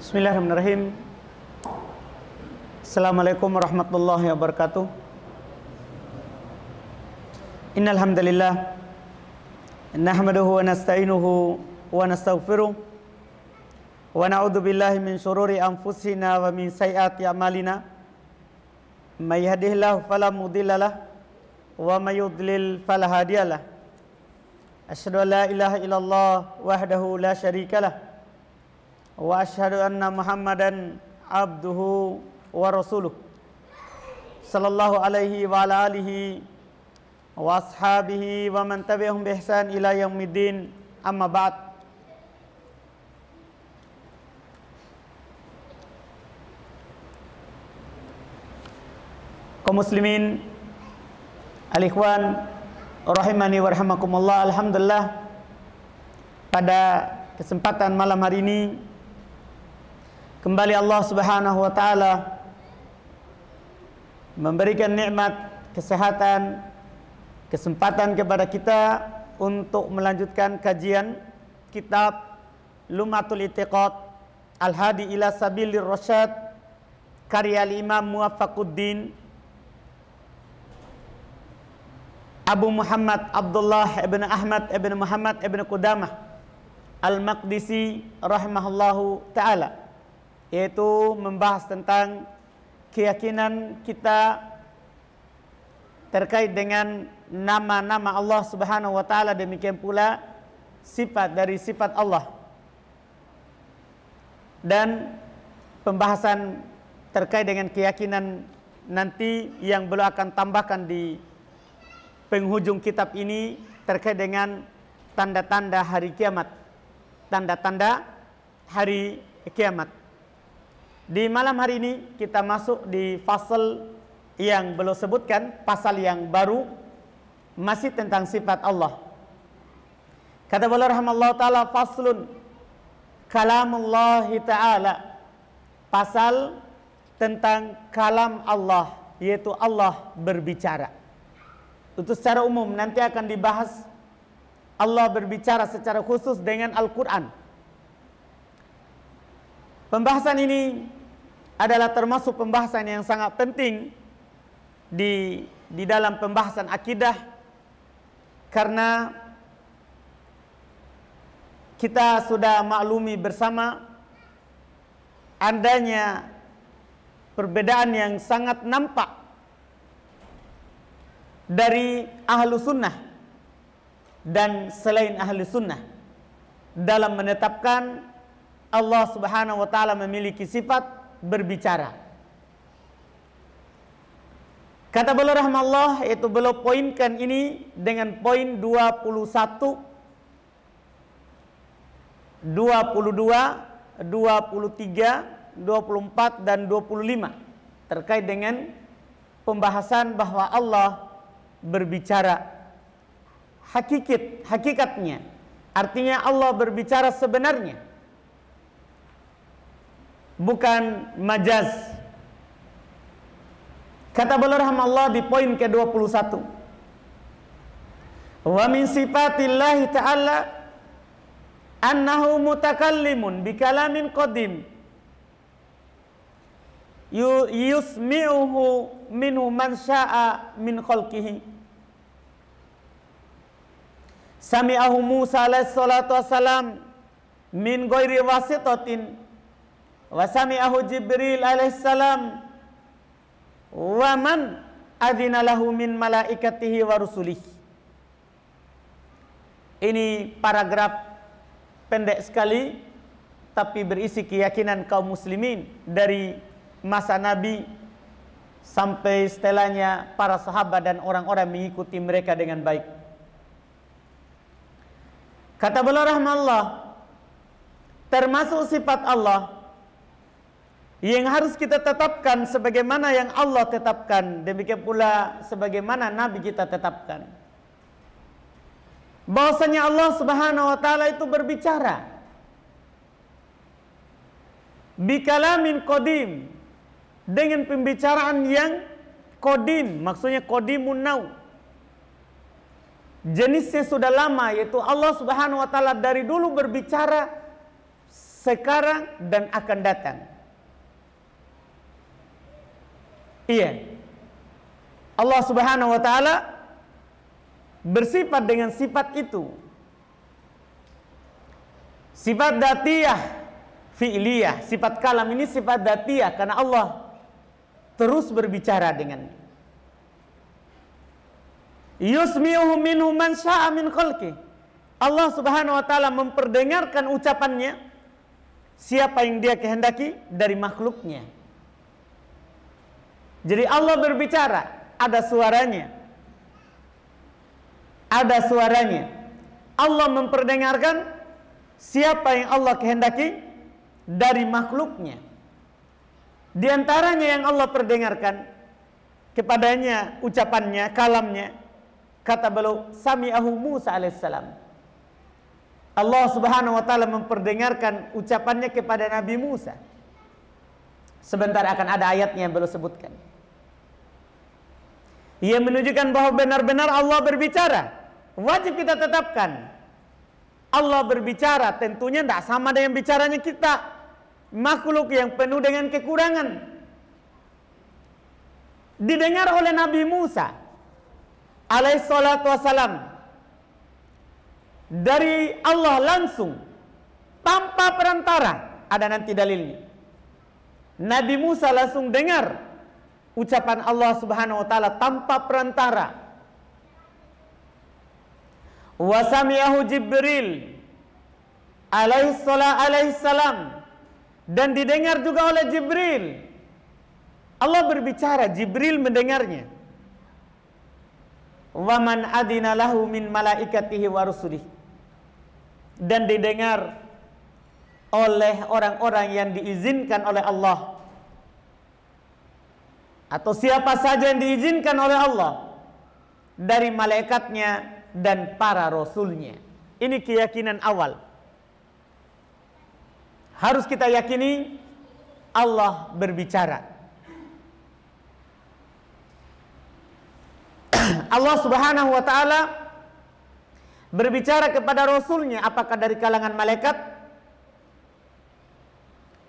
Bismillahirrahmanirrahim. Assalamualaikum warahmatullahi wabarakatuh. Innal hamdalillah nahmaduhu wa nasta'inuhu wa nastaghfiruh wa na'udzu billahi min shururi anfusina wa min sayyiati a'malina. May yahdihillahu fala mudilla lahu wa may yudlil fala hadiyalah. Asyhadu an la ilaha illallah wahdahu la syarika lah wa asyhadu anna Muhammadan abduhu wa rasuluh sallallahu alaihi wa ala alihi wa ashabihi wa man tabi'ahum bi ihsan ila yaumiddin, amma ba'd. Kaum muslimin, al-ikhwan rahimani wa rahimakumullah, alhamdulillah pada kesempatan malam hari ini kembali Allah Subhanahu wa taala memberikan nikmat kesehatan, kesempatan kepada kita untuk melanjutkan kajian kitab Lum'atul I'tiqad Al-Hadi ila Sabilir Rasyad karya Imam Muwaffaquddin Abu Muhammad Abdullah ibn Ahmad ibn Muhammad ibn Qudamah Al-Maqdisi rahimahullahu ta'ala, yaitu membahas tentang keyakinan kita terkait dengan nama-nama Allah Subhanahu wa ta'ala, demikian pula sifat dari sifat Allah, dan pembahasan terkait dengan keyakinan nanti yang beliau akan tambahkan di penghujung kitab ini terkait dengan tanda-tanda hari kiamat, tanda-tanda hari kiamat. Di malam hari ini kita masuk di fasal yang belum sebutkan, pasal yang baru, masih tentang sifat Allah. Kata beliau rahimahullah ta'ala, faslun kalamullahi ta'ala, pasal tentang kalam Allah, yaitu Allah berbicara. Itu secara umum, nanti akan dibahas Allah berbicara secara khusus dengan Al-Quran. Pembahasan ini adalah termasuk pembahasan yang sangat penting di dalam pembahasan akidah, karena kita sudah maklumi bersama adanya perbedaan yang sangat nampak dari ahlu sunnah dan selain ahlu sunnah dalam menetapkan Allah Subhanahu wa ta'ala memiliki sifat berbicara. Kata beliau rahmatullah, yaitu beliau poinkan ini dengan poin 21, 22, 23, 24 dan 25 terkait dengan pembahasan bahwa Allah berbicara hakikatnya, artinya Allah berbicara sebenarnya, bukan majaz. Kata beliau rahmatullah di poin ke-21, wa min sifatillahi ta'ala annahu mutakallimun bi kalamin qadim yusmi'uhu minhu man sya'a min khalqihi. Sami'ahu Musa alaihi salatu wassalam min ghairi wasitatin wa sami'ahu Jibril alaihi salam wa man adzina lahu min malaikatihi wa rusulihi. Ini paragraf pendek sekali tapi berisi keyakinan kaum muslimin dari masa Nabi sampai setelahnya para sahabat dan orang-orang mengikuti mereka dengan baik. Kata beliau rahmatullah, termasuk sifat Allah yang harus kita tetapkan sebagaimana yang Allah tetapkan, demikian pula sebagaimana Nabi kita tetapkan, bahwasanya Allah Subhanahu wa ta'ala itu berbicara bikalamin qadim, dengan pembicaraan yang qadim, maksudnya qadimun nau, jenisnya sudah lama, yaitu Allah Subhanahu wa ta'ala dari dulu berbicara sekarang dan akan datang. Iya. Allah Subhanahu wa taala bersifat dengan sifat itu. Sifat datiyah, fi'liyah. Sifat kalam ini sifat datiyah karena Allah terus berbicara dengannya. Yusmi'uhu minhu man sya'a min khalqi. Allah Subhanahu wa taala memperdengarkan ucapannya siapa yang Dia kehendaki dari makhluknya. Jadi Allah berbicara, ada suaranya. Ada suaranya. Allah memperdengarkan siapa yang Allah kehendaki dari makhluknya. Di antaranya yang Allah perdengarkan kepadanya ucapannya, kalamnya, kata beliau, sami'ahu Musa alaihissalam. Allah Subhanahu wa taala memperdengarkan ucapannya kepada Nabi Musa. Sebentar akan ada ayatnya yang beliau sebutkan. Ia menunjukkan bahwa benar-benar Allah berbicara. Wajib kita tetapkan. Allah berbicara tentunya tidak sama dengan bicaranya kita. Makhluk yang penuh dengan kekurangan. Didengar oleh Nabi Musa alaihissalatu wassalam dari Allah langsung tanpa perantara. Ada nanti dalilnya. Nabi Musa langsung dengar ucapan Allah Subhanahu wa taala tanpa perantara. Wa sami'ahu Jibril alaihissalam, dan didengar juga oleh Jibril. Allah berbicara, Jibril mendengarnya. Wa man adina lahu min malaikatihi wa rusulihi, dan didengar oleh orang-orang yang diizinkan oleh Allah, atau siapa saja yang diizinkan oleh Allah dari malaikatnya dan para rasulnya. Ini keyakinan awal. Harus kita yakini Allah berbicara. Allah Subhanahu wa taala berbicara kepada rasulnya, apakah dari kalangan malaikat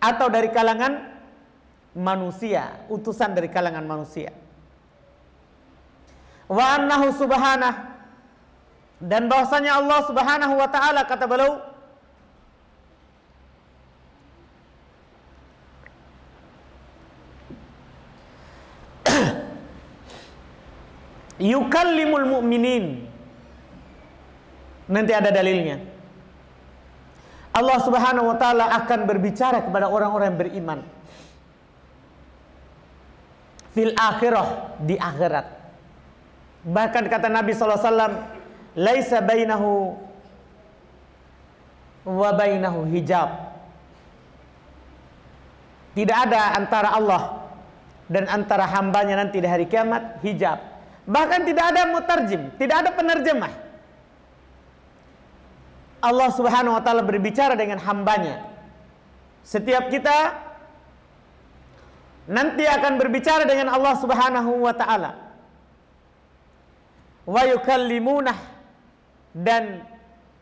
atau dari kalangan manusia, utusan dari kalangan manusia. Wa annahu subhanahu, dan bahwasanya Allah Subhanahu wa taala, kata beliau, yukallimul mu'minin. Nanti ada dalilnya. Allah Subhanahu wa taala akan berbicara kepada orang-orang yang beriman fil akhirah, di akhirat. Bahkan kata Nabi sallallahu alaihi wasallam, laisa bainahu wa bainahu hijab. Tidak ada antara Allah dan antara hambanya nanti di hari kiamat hijab. Bahkan tidak ada mutarjim, tidak ada penerjemah. Allah Subhanahu wa taala berbicara dengan hambanya. Setiap kita nanti akan berbicara dengan Allah Subhanahu wa taala. Wa yukallimunah, dan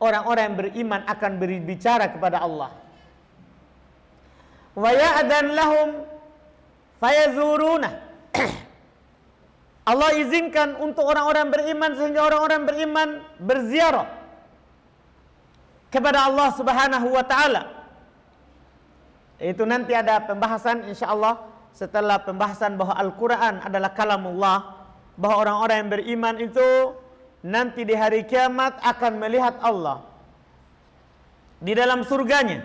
orang-orang yang beriman akan berbicara kepada Allah. Wa ya'dan lahum fayazuruna. Allah izinkan untuk orang-orang beriman sehingga orang-orang beriman berziarah kepada Allah Subhanahu wa taala. Itu nanti ada pembahasan insyaallah setelah pembahasan bahwa Al-Qur'an adalah kalamullah, bahwa orang-orang yang beriman itu nanti di hari kiamat akan melihat Allah di dalam surganya.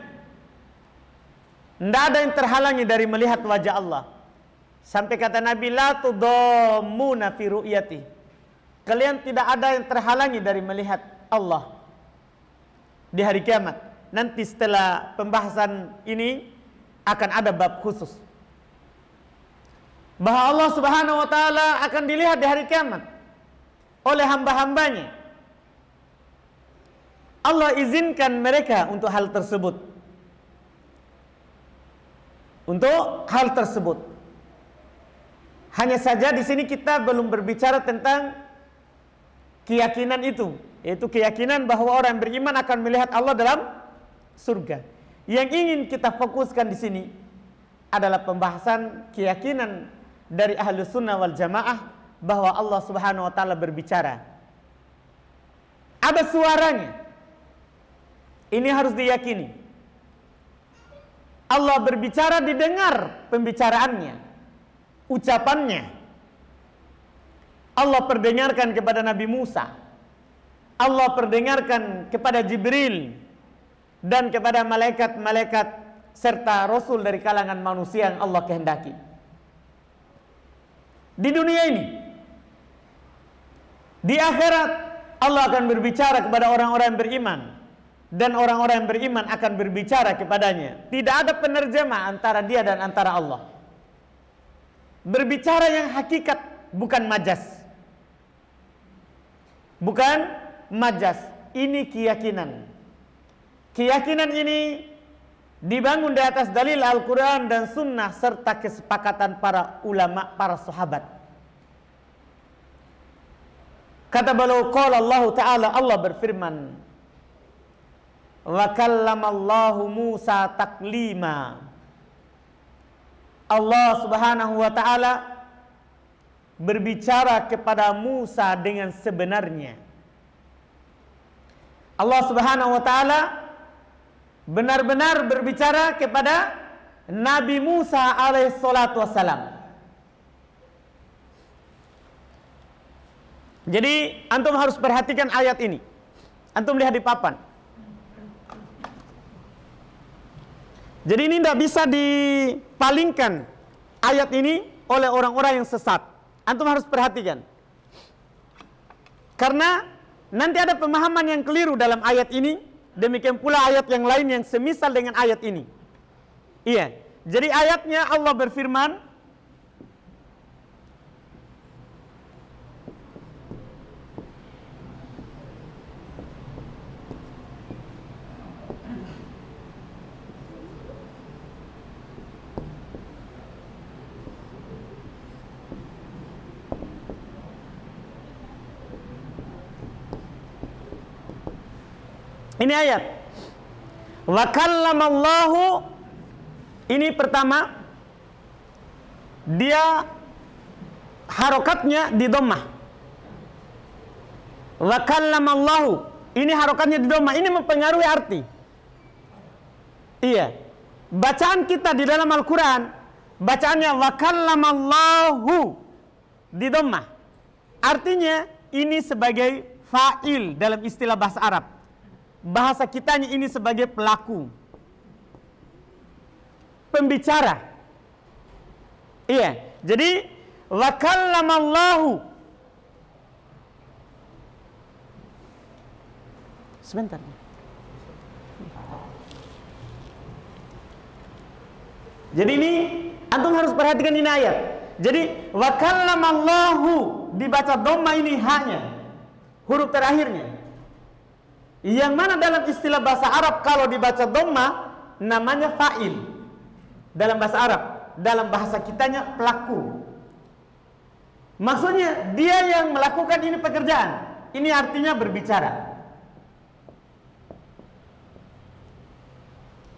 Tidak ada yang terhalangi dari melihat wajah Allah. Sampai kata Nabi, la tudammuna fi ru'yati. Kalian tidak ada yang terhalangi dari melihat Allah di hari kiamat. Nanti setelah pembahasan ini akan ada bab khusus bahwa Allah Subhanahu wa taala akan dilihat di hari kiamat oleh hamba-hambanya. Allah izinkan mereka untuk hal tersebut. Untuk hal tersebut. Hanya saja di sini kita belum berbicara tentang keyakinan itu, yaitu keyakinan bahwa orang yang beriman akan melihat Allah dalam surga. yang ingin kita fokuskan di sini adalah pembahasan keyakinan dari Ahlus Sunnah wal Jamaah bahwa Allah Subhanahu wa taala berbicara. Ada suaranya. Ini harus diyakini. Allah berbicara, didengar pembicaraannya, ucapannya. Allah perdengarkan kepada Nabi Musa. Allah perdengarkan kepada Jibril dan kepada malaikat-malaikat serta rasul dari kalangan manusia yang Allah kehendaki. Di dunia ini, di akhirat, Allah akan berbicara kepada orang-orang yang beriman, dan orang-orang yang beriman akan berbicara kepadanya. Tidak ada penerjemah antara dia dan antara Allah. Berbicara yang hakikat, bukan majas. Bukan majas. Ini keyakinan. Keyakinan ini dibangun di atas dalil Al-Quran dan Sunnah serta kesepakatan para ulama, para sahabat. Kata beliau, qala Allah Ta'ala, Allah berfirman, wa kallamallahu Musa taklima. Allah Subhanahu wa Ta'ala berbicara kepada Musa dengan sebenarnya. Allah Subhanahu wa Ta'ala benar-benar berbicara kepada Nabi Musa alaihissalatu wassalam. Jadi antum harus perhatikan ayat ini. Antum lihat di papan. Jadi ini tidak bisa dipalingkan ayat ini oleh orang-orang yang sesat. Antum harus perhatikan. Karena nanti ada pemahaman yang keliru dalam ayat ini. Demikian pula ayat yang lain yang semisal dengan ayat ini. Iya. Jadi ayatnya Allah berfirman, ini ayat. Wa kallamallahu, ini pertama dia harokatnya di dhammah. Wa kallamallahu, ini harokatnya di dhammah. Ini mempengaruhi arti. Iya. Bacaan kita di dalam Al-Quran, bacaannya wa kallamallahu di dhammah. Artinya ini sebagai fa'il dalam istilah bahasa Arab. Bahasa kitanya ini sebagai pelaku, pembicara. Iya. Jadi wa kallamallahu. Sebentar. Jadi ini antum harus perhatikan ini ayat. Jadi wa kallamallahu dibaca dhamma, ini hanya huruf terakhirnya. Yang mana dalam istilah bahasa Arab kalau dibaca dhamma namanya fa'il. Dalam bahasa Arab, dalam bahasa kitanya pelaku. Maksudnya dia yang melakukan ini pekerjaan. Ini artinya berbicara.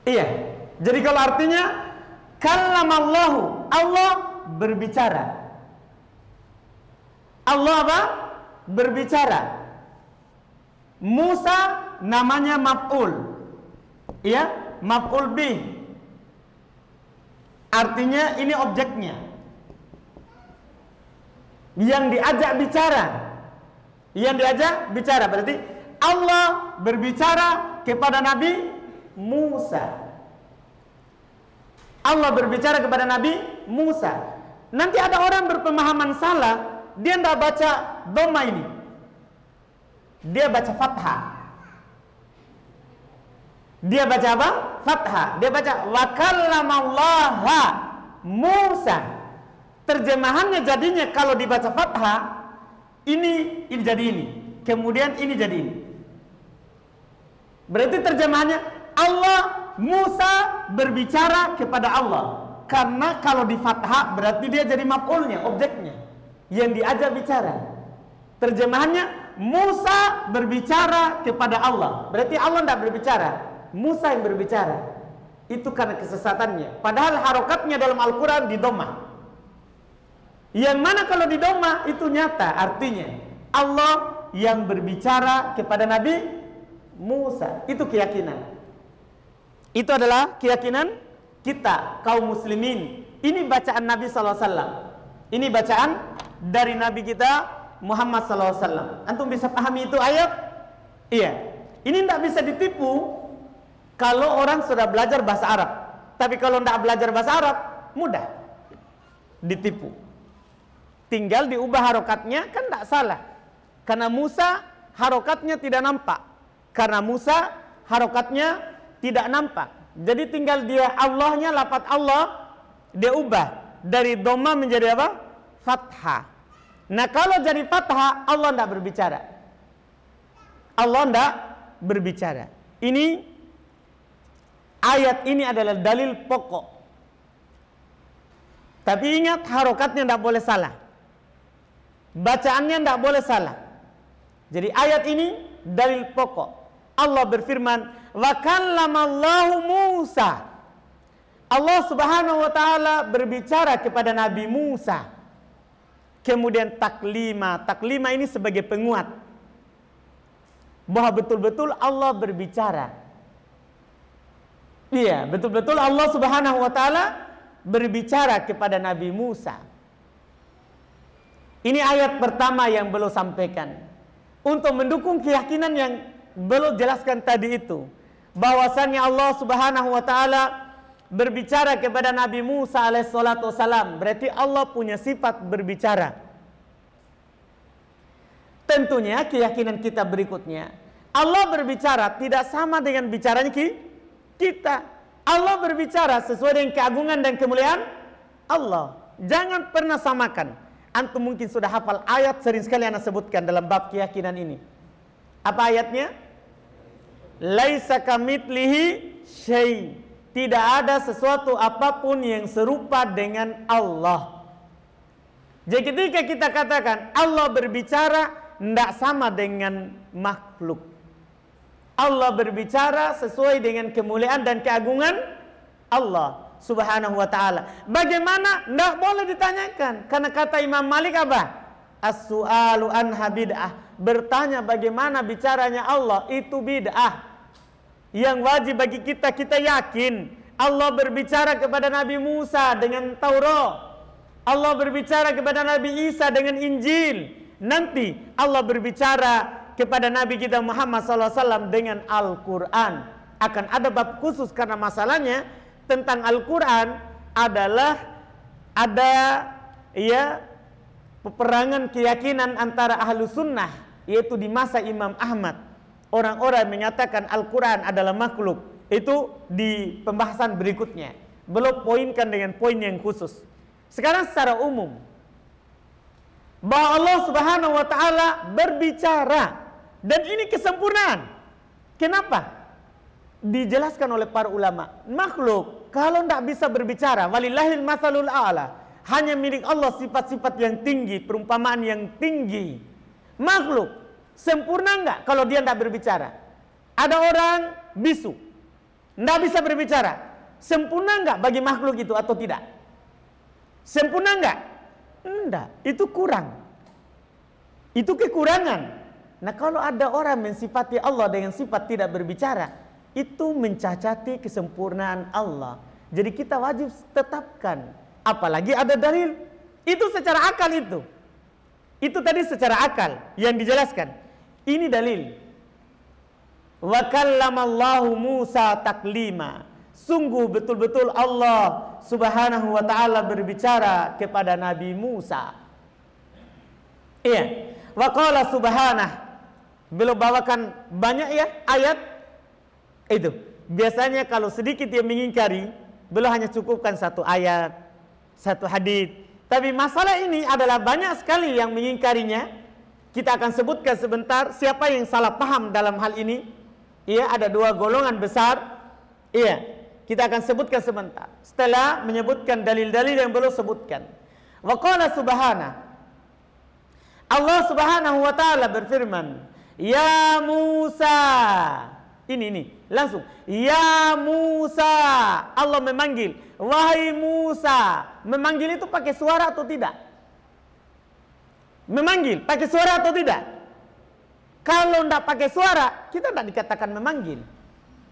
Iya. Jadi kalau artinya kallamallahu, Allah berbicara. Allah apa? Berbicara. Musa namanya maf'ul. Ya, maf'ul bih. Artinya ini objeknya. Yang diajak bicara. Yang diajak bicara berarti Allah berbicara kepada Nabi Musa. Allah berbicara kepada Nabi Musa. Nanti ada orang berpemahaman salah, dia tidak baca dhamma ini. Dia baca fathah. Dia baca apa? Fathah. Dia baca wa kallamallaha Musa. Terjemahannya jadinya kalau dibaca fathah, ini jadi ini. Kemudian ini jadi ini. Berarti terjemahannya Allah, Musa berbicara kepada Allah. Karena kalau di fathah berarti dia jadi maf'ulnya, objeknya yang diajak bicara. Terjemahannya Musa berbicara kepada Allah. Berarti Allah tidak berbicara, Musa yang berbicara. itu karena kesesatannya. Padahal harokatnya dalam Al-Quran di dhamma. Yang mana kalau di dhamma itu nyata, artinya Allah yang berbicara kepada Nabi Musa. Itu keyakinan. Itu adalah keyakinan kita kaum muslimin. Ini bacaan Nabi SAW. Ini bacaan dari Nabi kita Muhammad SAW. Antum bisa pahami itu ayat? Iya. Ini tidak bisa ditipu kalau orang sudah belajar bahasa Arab. Tapi kalau tidak belajar bahasa Arab, mudah ditipu. Tinggal diubah harokatnya, kan tidak salah. Karena Musa harokatnya tidak nampak. Karena Musa harokatnya tidak nampak. Jadi tinggal dia Allahnya, lafaz Allah, dia ubah dari dhamma menjadi apa? Fathah. Nah kalau jadi fathah, Allah tidak berbicara. Allah tidak berbicara. Ini ayat ini adalah dalil pokok. Tapi ingat, harokatnya tidak boleh salah. Bacaannya tidak boleh salah. Jadi ayat ini dalil pokok. Allah berfirman, wa kallamallahu Musa. Allah Subhanahu wa taala berbicara kepada Nabi Musa. Kemudian taklima. Taklima ini sebagai penguat bahwa betul-betul Allah berbicara. Iya, betul-betul Allah Subhanahu wa taala berbicara kepada Nabi Musa. Ini ayat pertama yang beliau sampaikan untuk mendukung keyakinan yang beliau jelaskan tadi itu, bahwasannya Allah Subhanahu wa taala berbicara kepada Nabi Musa alaihissalatu wassalam. Berarti Allah punya sifat berbicara. Tentunya keyakinan kita berikutnya, Allah berbicara tidak sama dengan bicaranya kita. Allah berbicara sesuai dengan keagungan dan kemuliaan Allah. Jangan pernah samakan. Antum mungkin sudah hafal ayat, sering sekali ana sebutkan dalam bab keyakinan ini. Apa ayatnya? Laisa kamitslihi syai'. Tidak ada sesuatu apapun yang serupa dengan Allah. Jadi ketika kita katakan Allah berbicara, tidak sama dengan makhluk. Allah berbicara sesuai dengan kemuliaan dan keagungan Allah Subhanahu wa ta'ala. Bagaimana? Tidak boleh ditanyakan. Karena kata Imam Malik apa? As-su'alu anha bid'ah. Bertanya bagaimana bicaranya Allah itu bid'ah. Yang wajib bagi kita, kita yakin Allah berbicara kepada Nabi Musa dengan Taurat. Allah berbicara kepada Nabi Isa dengan Injil. Nanti Allah berbicara kepada Nabi kita Muhammad SAW dengan Al-Quran. Akan ada bab khusus karena masalahnya tentang Al-Quran adalah ada ya peperangan keyakinan antara ahlu sunnah, yaitu di masa Imam Ahmad. Orang-orang menyatakan Al-Quran adalah makhluk. Itu di pembahasan berikutnya. Belum poinkan dengan poin yang khusus. Sekarang secara umum, bahwa Allah Subhanahu wa ta'ala berbicara. Dan ini kesempurnaan. Kenapa? Dijelaskan oleh para ulama. Makhluk kalau tidak bisa berbicara, walillahil matsalul a'la, hanya milik Allah sifat-sifat yang tinggi, perumpamaan yang tinggi. Makhluk sempurna enggak kalau dia tidak berbicara? Ada orang bisu, tidak bisa berbicara. Sempurna enggak bagi makhluk itu atau tidak? Sempurna enggak? Enggak, itu kurang. Itu kekurangan. Nah kalau ada orang mensifati Allah dengan sifat tidak berbicara, itu mencacati kesempurnaan Allah. Jadi kita wajib tetapkan. Apalagi ada dalil. Itu secara akal itu. Itu tadi secara akal yang dijelaskan. Ini dalil. Wa kallamallahu Musa taklima. Sungguh betul-betul Allah Subhanahu wa ta'ala berbicara kepada Nabi Musa. Iya. Wa qala subhanah. Beliau bawakan banyak ya ayat itu. Biasanya kalau sedikit yang mengingkari, beliau hanya cukupkan satu ayat, satu hadis. Tapi masalah ini adalah banyak sekali yang mengingkarinya. Kita akan sebutkan sebentar siapa yang salah paham dalam hal ini. Iya, ada dua golongan besar. Iya, kita akan sebutkan sebentar. Setelah menyebutkan dalil-dalil yang beliau sebutkan. Wa qala subhana. Allah Subhanahu wa ta'ala berfirman, Ya Musa. Ini langsung. Ya Musa, Allah memanggil. Wahai Musa. Memanggil itu pakai suara atau tidak? Memanggil pakai suara atau tidak? Kalau tidak pakai suara, kita tidak dikatakan memanggil.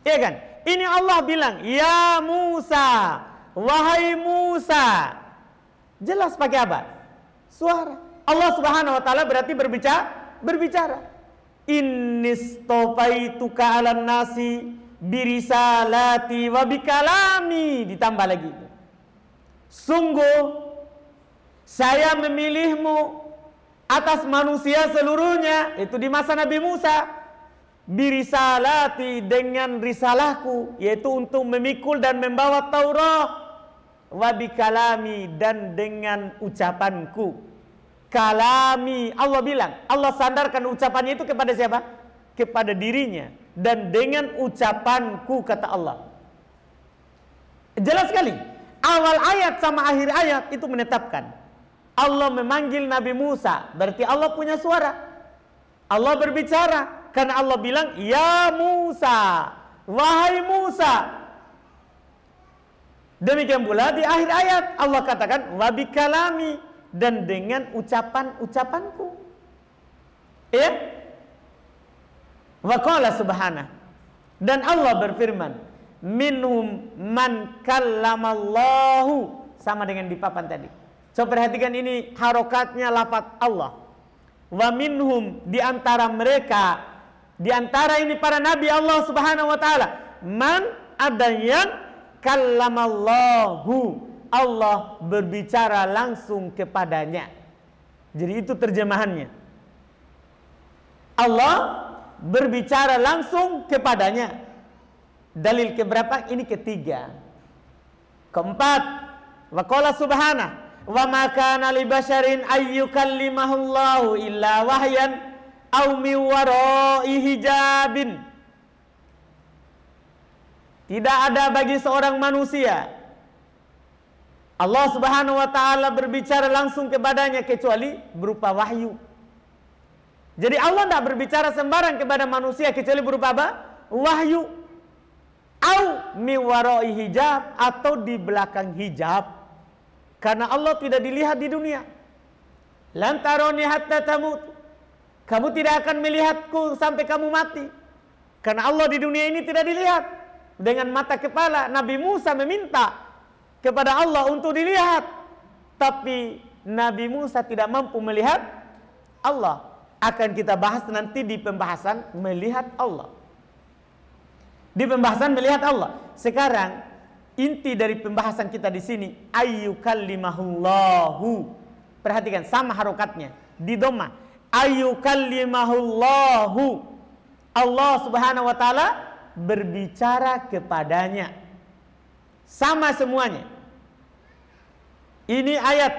Iya kan? Ini Allah bilang, ya Musa, wahai Musa. Jelas pakai apa? Suara. Allah Subhanahu wa taala berarti berbicara. Innistofaituka 'alan nasi birisalati wa bikalami, ditambah lagi. Sungguh saya memilihmu atas manusia seluruhnya, itu di masa Nabi Musa, birisalati, dengan risalahku, yaitu untuk memikul dan membawa Taurat, wabikalami, dan dengan ucapanku. Kalami, Allah bilang, Allah sandarkan ucapannya itu kepada siapa? Kepada dirinya. Dan dengan ucapanku, kata Allah. Jelas sekali, awal ayat sama akhir ayat itu menetapkan Allah memanggil Nabi Musa, berarti Allah punya suara. Allah berbicara, karena Allah bilang, ya Musa, wahai Musa. Demikian pula di akhir ayat Allah katakan, wabikalami, dan dengan ucapan-ucapanku. Ya? Wa qala subhanahu, dan Allah berfirman, minhum man kallamallahu, sama dengan di papan tadi. Coba perhatikan ini harokatnya lafaz Allah. Wa minhum, di antara mereka, di antara ini para nabi Allah Subhanahu wa taala, man, ada yang kallamallahu, Allah berbicara langsung kepadanya. Jadi itu terjemahannya. Allah berbicara langsung kepadanya. Dalil keberapa? Ini ketiga. Keempat, wa qala subhanahu, wa ma kana li basyarin ayyukallimahullahu illa wahyan aw min wara'i hijabin. Tidak ada bagi seorang manusia Allah Subhanahu wa taala berbicara langsung kepadanya kecuali berupa wahyu. Jadi Allah tidak berbicara sembarang kepada manusia kecuali berupa apa? Wahyu. Au min wara'i hijab, atau di belakang hijab. Karena Allah tidak dilihat di dunia. Lan taroni hatta tamut. Kamu tidak akan melihatku sampai kamu mati. Karena Allah di dunia ini tidak dilihat dengan mata kepala. Nabi Musa meminta kepada Allah untuk dilihat, tapi Nabi Musa tidak mampu melihat Allah. Akan kita bahas nanti di pembahasan melihat Allah. Di pembahasan melihat Allah. Sekarang inti dari pembahasan kita di sini, ayyukallimahullahu. Perhatikan sama harokatnya di dhamma. Ayyukallimahullahu, Allah Subhanahu wa taala berbicara kepadanya. Sama semuanya. Ini ayat.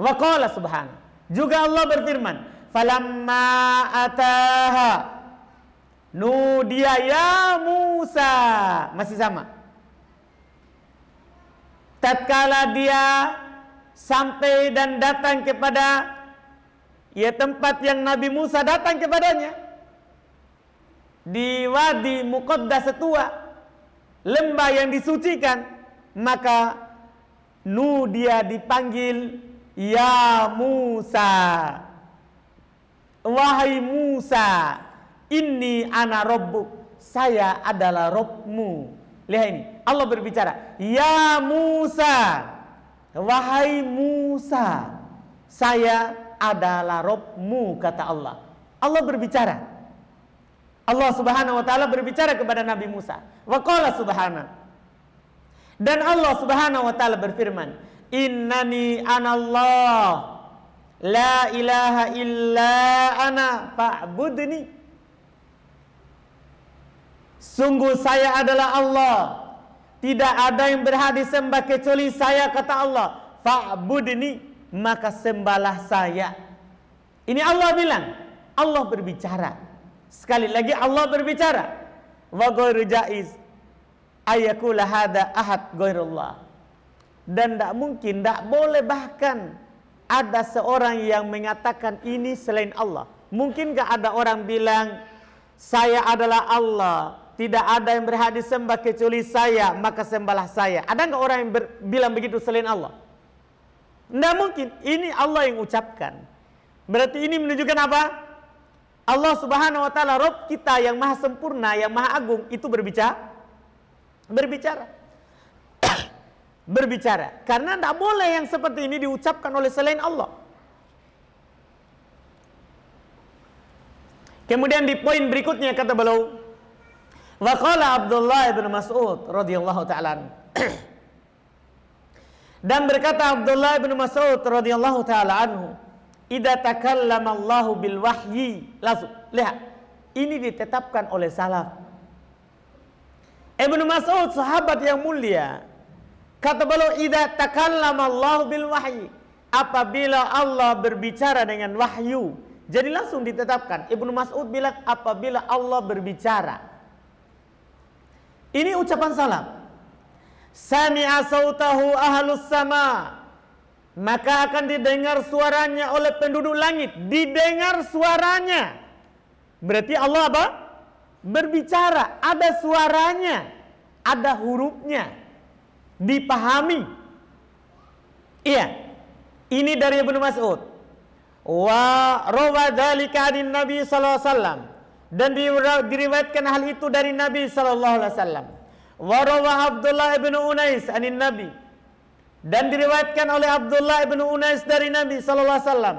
Wa qala subhanahu, juga Allah berfirman, falamma ataha nudiya ya Musa. Masih sama. Tatkala dia sampai dan datang kepada tempat yang Nabi Musa datang kepadanya, di Wadi Muqaddas tua, lembah yang disucikan, maka dia dipanggil, ya Musa, wahai Musa, inni ana rabbuk, saya adalah Rabbmu. Lihat ini, Allah berbicara, ya Musa, wahai Musa, saya adalah Rabbmu, kata Allah. Allah berbicara. Allah Subhanahu wa taala berbicara kepada Nabi Musa. Wa qala subhanahu, dan Allah Subhanahu wa taala berfirman, innani anallah la ilaha illa ana fa'budni. Sungguh saya adalah Allah, tidak ada yang berhak disembah kecuali saya, kata Allah. Fa'budni, maka sembahlah saya. Ini Allah bilang, Allah berbicara. Sekali lagi Allah berbicara. Wa ghairu jaiz ayakula hada ahad ghairullah. Dan tidak mungkin, tidak boleh bahkan ada seorang yang mengatakan ini selain Allah. Mungkinkah ada orang bilang saya adalah Allah, tidak ada yang berhak disembah kecuali saya, maka sembahlah saya. Ada nggak orang yang bilang begitu selain Allah? Tidak mungkin. Ini Allah yang ucapkan. Berarti ini menunjukkan apa? Allah Subhanahu wa Ta'ala, Rabb kita yang maha sempurna, yang maha agung, itu berbicara. Berbicara. Karena tidak boleh yang seperti ini diucapkan oleh selain Allah. Kemudian di poin berikutnya kata beliau, wa qala Abdullah bin Mas'ud radhiyallahu ta'ala dan berkata Abdullah bin Mas'ud radhiyallahu ta'ala anhu, idza takallama Allahu bil wahyi, langsung lihat ini ditetapkan oleh salaf. Ibnu Mas'ud sahabat yang mulia, kata beliau, idza takallama Allahu bil wahyi, apabila Allah berbicara dengan wahyu. Jadi langsung ditetapkan. Ibnu Mas'ud bilang apabila Allah berbicara. Ini ucapan salaf. Sami'a sautahu ahlus sama, maka akan didengar suaranya oleh penduduk langit. Didengar suaranya. Berarti Allah apa? Berbicara. Ada suaranya. Ada hurufnya. Dipahami. Iya. Ini dari Ibnu Mas'ud. Wa rawa dzalika an Nabi sallallahu alaihi wasallam, dan diriwayatkan hal itu dari Nabi sallallahu alaihi wasallam. Wa rawa Abdullah bin Unais anin Nabi, dan diriwayatkan oleh Abdullah bin Unais dari Nabi sallallahu alaihi wasallam,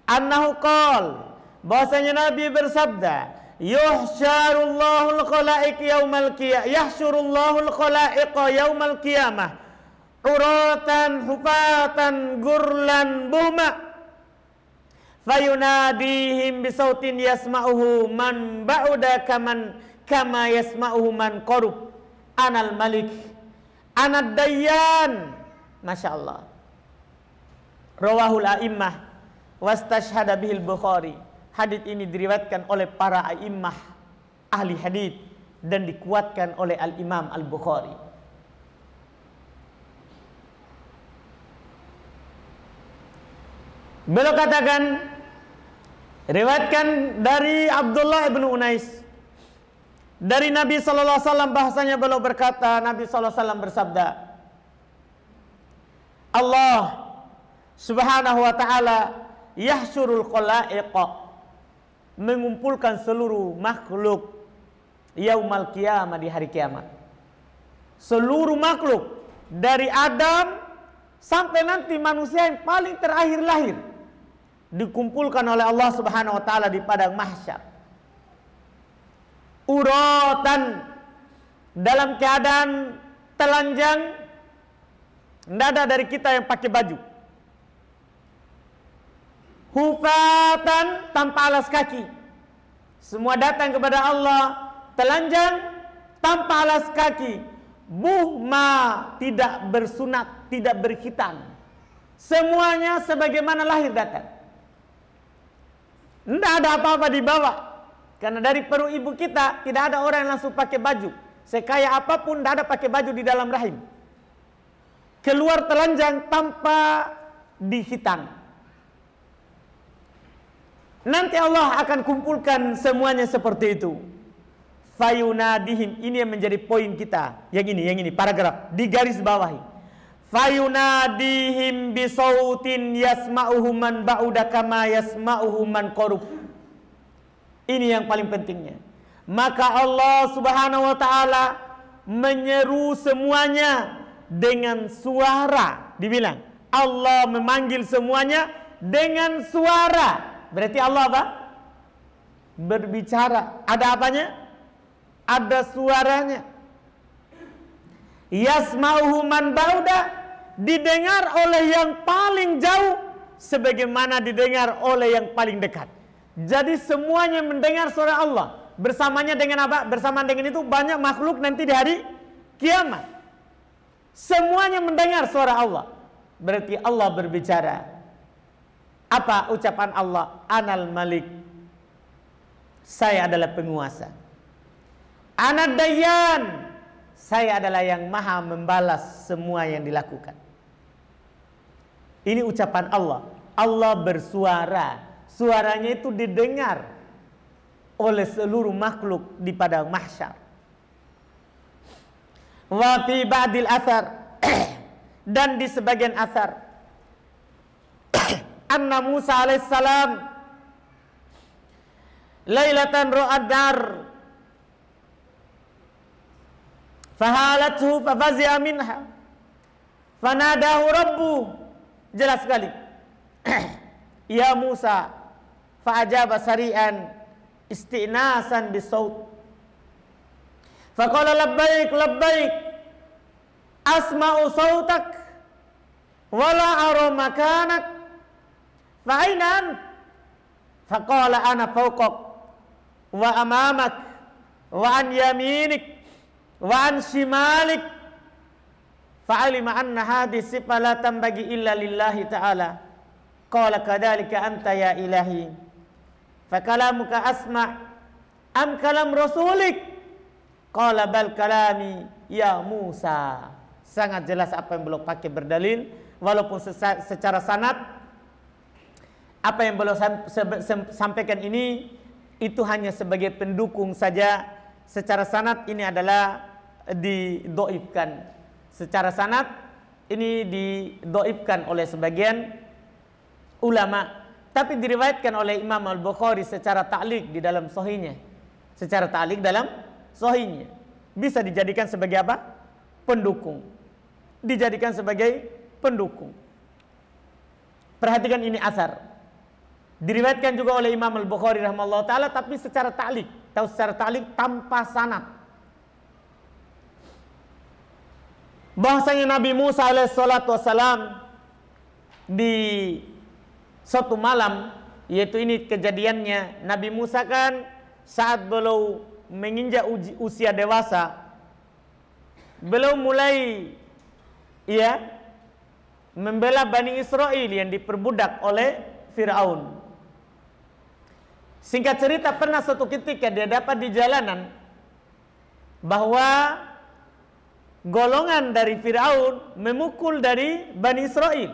annahu qala, bahwasanya Nabi bersabda, yuhsyarullahu al-khalaiq yaumal qiyamah, yahsyurullahu al-khalaiq yaumal qiyamah uratan hufatan gurlan buhma, fayunadihim bisautin yasma'uhu man ba'uda kama yasma'uhu man qarub, anal malik anad dayyan. Masya Allah. Rawahul a'immah wastashhada bihil Bukhari. Hadis ini diriwayatkan oleh para a'immah ahli hadis dan dikuatkan oleh al-Imam al-Bukhari. Beliau katakan, riwayatkan dari Abdullah bin Unais dari Nabi sallallahu alaihi wasallam, bahasanya beliau berkata, Nabi sallallahu alaihi wasallam bersabda, Allah Subhanahu wa taala yahsyurul khalaiq, mengumpulkan seluruh makhluk yaumal qiyamah, di hari kiamat. Seluruh makhluk dari Adam sampai nanti manusia yang paling terakhir lahir dikumpulkan oleh Allah Subhanahu wa taala di padang mahsyar. Uratan, dalam keadaan telanjang, tidak ada dari kita yang pakai baju. Hufatan, tanpa alas kaki. Semua datang kepada Allah telanjang, tanpa alas kaki. Buhma, tidak bersunat, tidak berkhitan. Semuanya sebagaimana lahir datang. Tidak ada apa-apa dibawa. Karena dari perut ibu kita tidak ada orang yang langsung pakai baju. Sekaya apapun tidak ada pakai baju di dalam rahim. Keluar telanjang tanpa dihitan. Nanti Allah akan kumpulkan semuanya seperti itu. Fayunadihim, ini yang menjadi poin kita. Yang ini paragraf di garis bawahi. Fayunadihim bisautin yasma'uhu man ba'uda kama yasma'uhu man qarub. Ini yang paling pentingnya. Maka Allah Subhanahu wa taala menyeru semuanya dengan suara. Dibilang Allah memanggil semuanya dengan suara. Berarti Allah apa? Berbicara. Ada apanya? Ada suaranya. Yasma'uhu man ba'uda, didengar oleh yang paling jauh sebagaimana didengar oleh yang paling dekat. Jadi semuanya mendengar suara Allah. Bersamanya dengan apa? Bersamaan dengan itu banyak makhluk nanti di hari kiamat. Semuanya mendengar suara Allah. Berarti Allah berbicara. Apa ucapan Allah? Anal malik, saya adalah penguasa. Anad dayyan, saya adalah yang maha membalas semua yang dilakukan. Ini ucapan Allah. Allah bersuara. Suaranya itu didengar. oleh seluruh makhluk di padang mahsyar. Wa fi ba'dil athar dan di sebagian athar anna Musa alaihissalam lailatan ra'ad dar fahalathu fafazi'a minha fanadahu rabbuh. Jelas sekali. Ya Musa, fa'ajaba sari'an istinasan bisaut. Faqala labbaik labbaik asma'u sautak wala ara makanak fa aina ant? Faqala ana fawqak wa amamak wa an yaminik wa an shimalik. Fa'alima anna hadhihi sifah la tanbaghi illa lillahi ta'ala. Qala kadzalika anta ya ilahi. Fa kalamuka asma' am kalam rasulik? Qala bal kalami ya Musa. Sangat jelas apa yang beliau pakai berdalil, walaupun secara sanad apa yang beliau sampaikan ini itu hanya sebagai pendukung saja. Secara sanad ini adalah didoibkan. Secara sanad ini didoibkan oleh sebagian ulama, tapi diriwayatkan oleh Imam Al-Bukhari secara ta'liq di dalam sahihnya. Secara ta'liq dalam sahihnya bisa dijadikan sebagai apa? Pendukung. Dijadikan sebagai pendukung. Perhatikan ini asar. Diriwayatkan juga oleh Imam Al-Bukhari rahimahullah ta'ala, tapi secara ta'liq. Tahu secara ta'liq tanpa sanad. Bahwasanya Nabi Musa alaihissalatu wassalam di suatu malam, yaitu ini kejadiannya, Nabi Musa kan saat beliau menginjak usia dewasa, beliau mulai membela Bani Israel yang diperbudak oleh Fir'aun. Singkat cerita, pernah suatu ketika dia dapat di jalanan bahwa golongan dari Fir'aun memukul dari Bani Israel,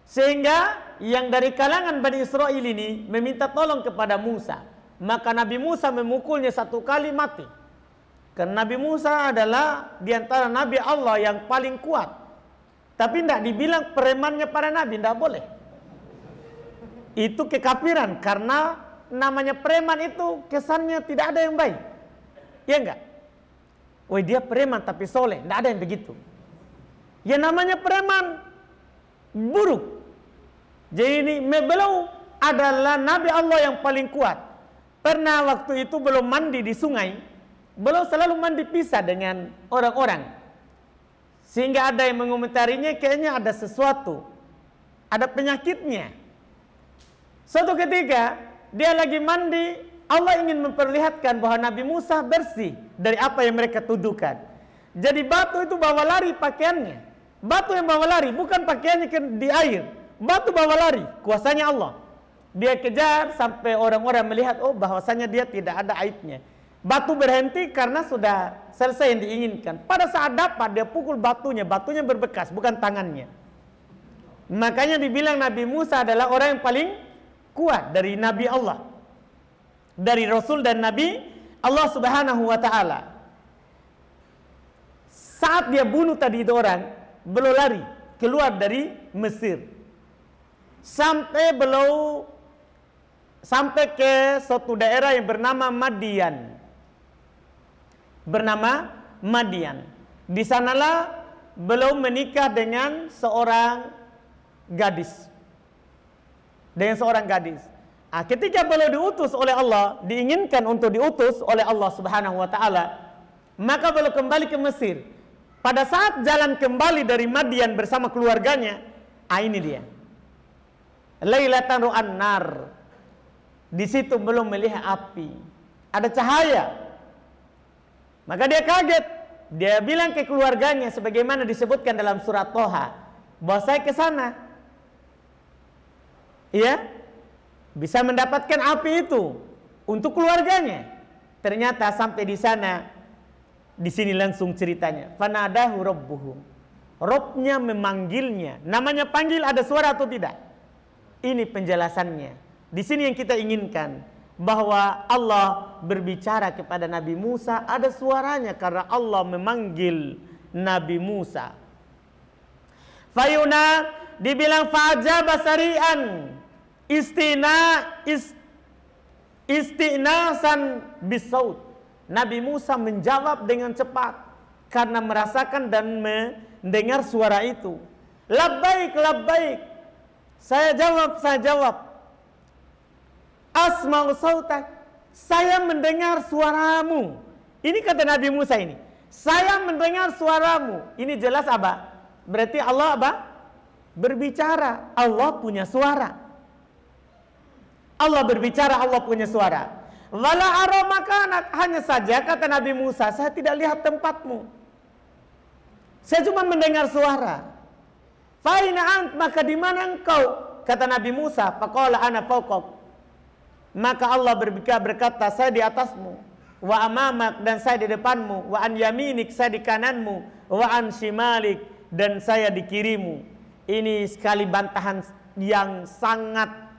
sehingga yang dari kalangan Bani Israel ini meminta tolong kepada Musa. Maka Nabi Musa memukulnya 1 kali mati. Karena Nabi Musa adalah diantara Nabi Allah yang paling kuat. Tapi tidak dibilang premannya para Nabi, tidak boleh. Itu kekafiran, karena namanya preman itu kesannya tidak ada yang baik. Ya enggak? Wah, dia preman tapi soleh, tidak ada yang begitu. Ya namanya preman buruk. Jadi ini beliau adalah Nabi Allah yang paling kuat. Pernah waktu itu belum mandi di sungai, beliau selalu mandi pisah dengan orang-orang. Sehingga ada yang mengomentarinya kayaknya ada sesuatu, ada penyakitnya. Suatu ketika dia lagi mandi, Allah ingin memperlihatkan bahwa Nabi Musa bersih dari apa yang mereka tuduhkan. Jadi batu itu bawa lari pakaiannya. Batu yang bawa lari, bukan pakaiannya di air. Batu bawa lari, kuasanya Allah. Dia kejar sampai orang-orang melihat, oh bahwasanya dia tidak ada aibnya. Batu berhenti karena sudah selesai yang diinginkan. Pada saat dapat dia pukul batunya berbekas, bukan tangannya. Makanya dibilang Nabi Musa adalah orang yang paling kuat dari Nabi Allah, dari Rasul dan Nabi Allah subhanahu wa ta'ala. Saat dia bunuh tadi itu orang, beliau lari keluar dari Mesir, sampai ke suatu daerah yang bernama Madian. Di sanalah beliau menikah dengan seorang gadis. Ketika beliau diutus oleh Allah, diinginkan untuk diutus oleh Allah subhanahu wa ta'ala, maka beliau kembali ke Mesir. Pada saat jalan kembali dari Madian bersama keluarganya, ini dia. Lailatan ru'an nar. Di situ belum melihat api, ada cahaya. Maka dia kaget. Dia bilang ke keluarganya sebagaimana disebutkan dalam surat Toha, bahwa saya ke sana, bisa mendapatkan api itu untuk keluarganya. Ternyata sampai di sana, di sini langsung ceritanya. Fanadahu rabbuhu. Robnya memanggilnya. Namanya panggil, ada suara atau tidak? Ini penjelasannya. Di sini yang kita inginkan. bahwa Allah berbicara kepada Nabi Musa, ada suaranya karena Allah memanggil Nabi Musa. Fayuna dibilang fa'ajaba sari'an istinasan bisaut. Nabi Musa menjawab dengan cepat karena merasakan dan mendengar suara itu. Labbaik, labbaik. Saya jawab. Asma'u sautak, saya mendengar suaramu. Ini kata Nabi Musa ini. Saya mendengar suaramu. Ini jelas apa? Berarti Allah apa? Berbicara. Allah punya suara. Allah berbicara, Allah punya suara. Wala ara makanat, hanya saja kata Nabi Musa, saya tidak lihat tempatmu. Saya cuma mendengar suara. Fa aina ant, maka di mana engkau? Kata Nabi Musa, faqala ana fawqak. Maka Allah berkata, saya di atasmu. Wa amamak, dan saya di depanmu. Wa an yaminik, saya di kananmu. Wa an shimalik, dan saya di kirimu. Ini sekali bantahan yang sangat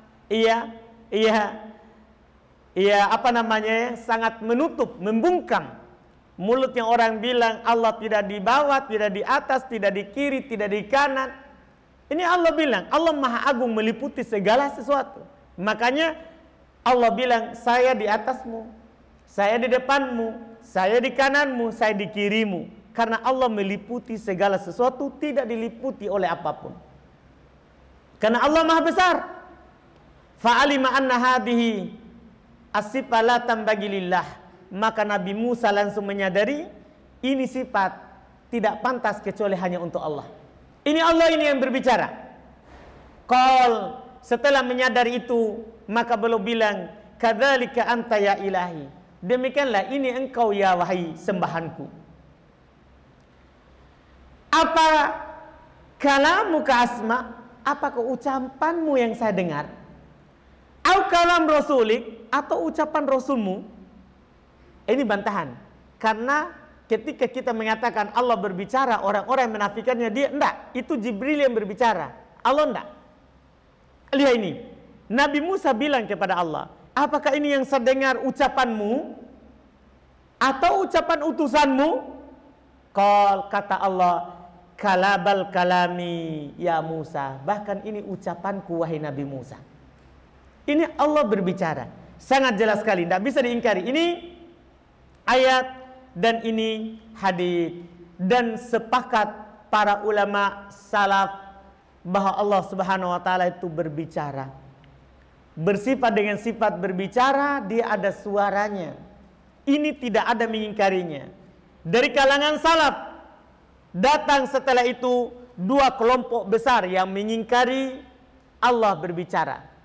sangat menutup, membungkam mulutnya orang bilang Allah tidak di bawah, tidak di atas, tidak di kiri, tidak di kanan. Ini Allah bilang, Allah Maha Agung meliputi segala sesuatu. Makanya Allah bilang, saya di atasmu, saya di depanmu, saya di kananmu, saya di kirimu. Karena Allah meliputi segala sesuatu, tidak diliputi oleh apapun. Karena Allah Maha Besar. Fa'alima anna hadhihi as-sifat la tambagi lillah. Maka Nabi Musa langsung menyadari ini sifat tidak pantas kecuali hanya untuk Allah. Ini Allah ini yang berbicara. Setelah menyadari itu, maka beliau bilang, kadzalika anta ya ilahi. Demikianlah ini engkau ya wahai sembahanku. Apa kalamu ka asma? Apakah ucapanmu yang saya dengar? Au kalam rasulik, atau ucapan rasulmu? Ini bantahan. Karena ketika kita mengatakan Allah berbicara, orang-orang yang menafikannya, dia enggak, itu Jibril yang berbicara, Allah enggak. Lihat ini, Nabi Musa bilang kepada Allah, apakah ini yang saya dengar ucapanmu atau ucapan utusanmu? Kata Allah, kalabal kalami ya Musa. Bahkan ini ucapanku wahai Nabi Musa. Ini Allah berbicara, sangat jelas sekali, tidak bisa diingkari. Ini ayat dan ini hadis, dan sepakat para ulama salaf bahwa Allah Subhanahu wa taala itu berbicara. Bersifat dengan sifat berbicara, dia ada suaranya. Ini tidak ada mengingkarinya. Dari kalangan salaf datang setelah itu dua kelompok besar yang mengingkari Allah berbicara.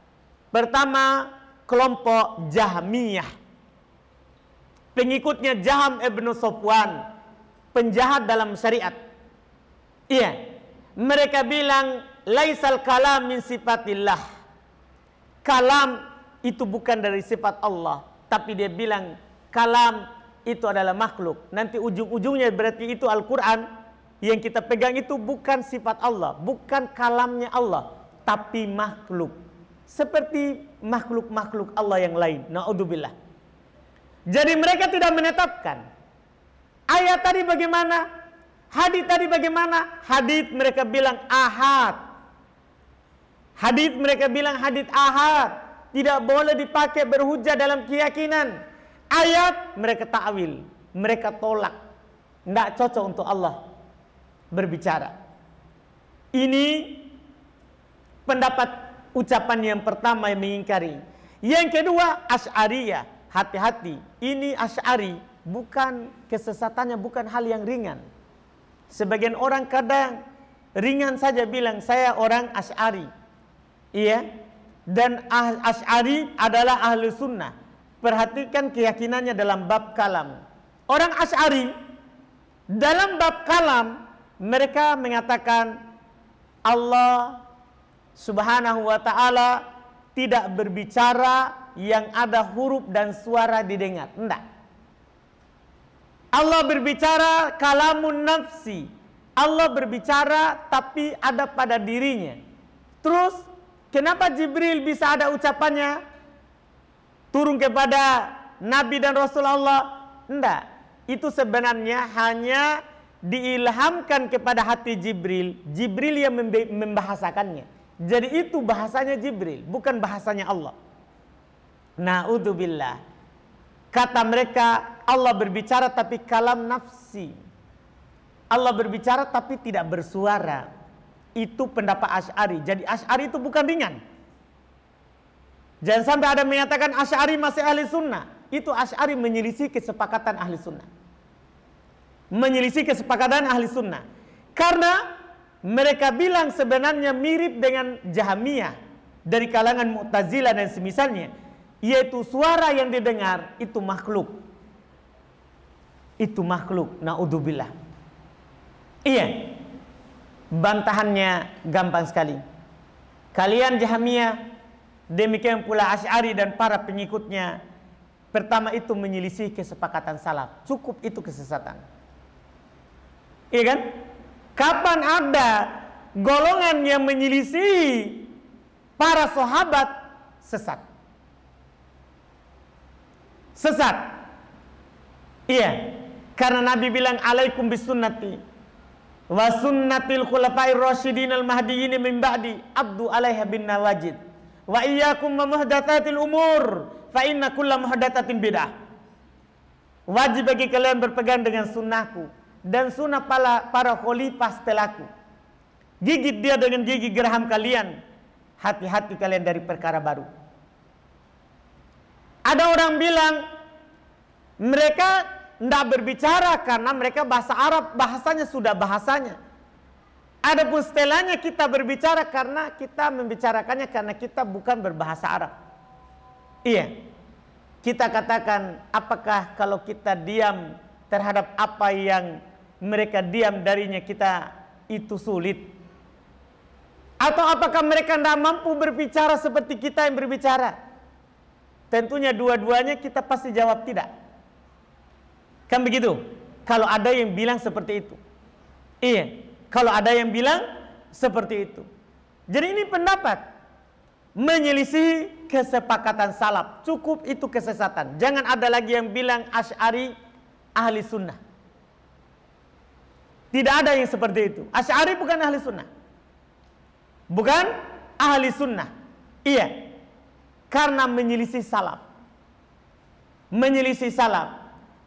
Pertama, kelompok Jahmiyah. Pengikutnya Jaham ibn Safwan, penjahat dalam syariat. Iya. Mereka bilang laisal kalam min sifatillah. Kalam itu bukan dari sifat Allah, tapi dia bilang kalam itu adalah makhluk. Nanti ujung-ujungnya berarti itu Al-Quran yang kita pegang itu bukan sifat Allah, bukan kalamnya Allah, tapi makhluk. Seperti makhluk-makhluk Allah yang lain. Na'udzubillah. Jadi mereka tidak menetapkan. Ayat tadi bagaimana? Hadis tadi bagaimana? Hadis mereka bilang ahad. Hadis mereka bilang hadis ahad. Tidak boleh dipakai berhujah dalam keyakinan. Ayat mereka ta'wil, mereka tolak. Tidak cocok untuk Allah berbicara. Ini pendapat ucapan yang pertama yang mengingkari. Yang kedua, Asy'ariyah. Hati-hati, ini Asy'ari bukan kesesatannya, bukan hal yang ringan. Sebagian orang kadang ringan saja bilang saya orang Asy'ari. Iya. Dan Asy'ari adalah ahli sunnah. Perhatikan keyakinannya dalam bab kalam. Orang Asy'ari dalam bab kalam mereka mengatakan Allah Subhanahu wa ta'ala tidak berbicara yang ada huruf dan suara didengar. Enggak. Allah berbicara kalamun nafsi. Allah berbicara tapi ada pada dirinya. Terus kenapa Jibril bisa ada ucapannya? turun kepada Nabi dan Rasulullah. Enggak. Itu sebenarnya hanya diilhamkan kepada hati Jibril. Jibril yang membahasakannya. Jadi itu bahasanya Jibril, bukan bahasanya Allah. Na'udzubillah. Kata mereka, Allah berbicara tapi kalam nafsi. Allah berbicara tapi tidak bersuara. Itu pendapat Asy'ari. Jadi Asy'ari itu bukan ringan. Jangan sampai ada menyatakan Asy'ari masih ahli sunnah. Itu Asy'ari menyelisih kesepakatan ahli sunnah. Menyelisih kesepakatan ahli sunnah. Karena mereka bilang sebenarnya mirip dengan Jahmiyah dari kalangan Mu'tazilah dan semisalnya, yaitu suara yang didengar itu makhluk. Itu makhluk. Na'udzubillah. Iya. Bantahannya gampang sekali. Kalian Jahmiyah, demikian pula Asy'ari dan para pengikutnya, pertama itu menyelisih kesepakatan salaf. Cukup itu kesesatan. Iya kan? Kapan ada golongan yang menyelisih para sahabat, sesat. Sesat. Iya. Karena Nabi bilang alaikum bisunnati wa sunnatil khulafair rasyidin al mahdiyyin min ba'di abdu 'alaiha bin nawajid wa iyyakum wa muhdatsatil umur fa inna kulla muhdatsatin bid'ah. Wajib bagi kalian berpegang dengan sunnahku dan sunnah para khalifah setelahku. Gigit dia dengan gigi geraham kalian. Hati-hati kalian dari perkara baru. Ada orang bilang mereka tidak berbicara karena mereka bahasa Arab, bahasanya sudah bahasanya. Adapun setelahnya kita berbicara karena kita membicarakannya karena kita bukan berbahasa Arab. Iya. Kita katakan, apakah kalau kita diam terhadap apa yang mereka diam darinya kita itu sulit? Atau apakah mereka tidak mampu berbicara seperti kita yang berbicara? Tentunya dua-duanya kita pasti jawab tidak. Kan begitu? Kalau ada yang bilang seperti itu. Iya. Kalau ada yang bilang seperti itu. Jadi ini pendapat menyelisih kesepakatan salaf. Cukup itu kesesatan. Jangan ada lagi yang bilang Asy'ari ahli sunnah. Tidak ada yang seperti itu. Asy'ari bukan ahli sunnah. Bukan ahli sunnah. Iya. Karena menyelisih salaf. Menyelisih salaf.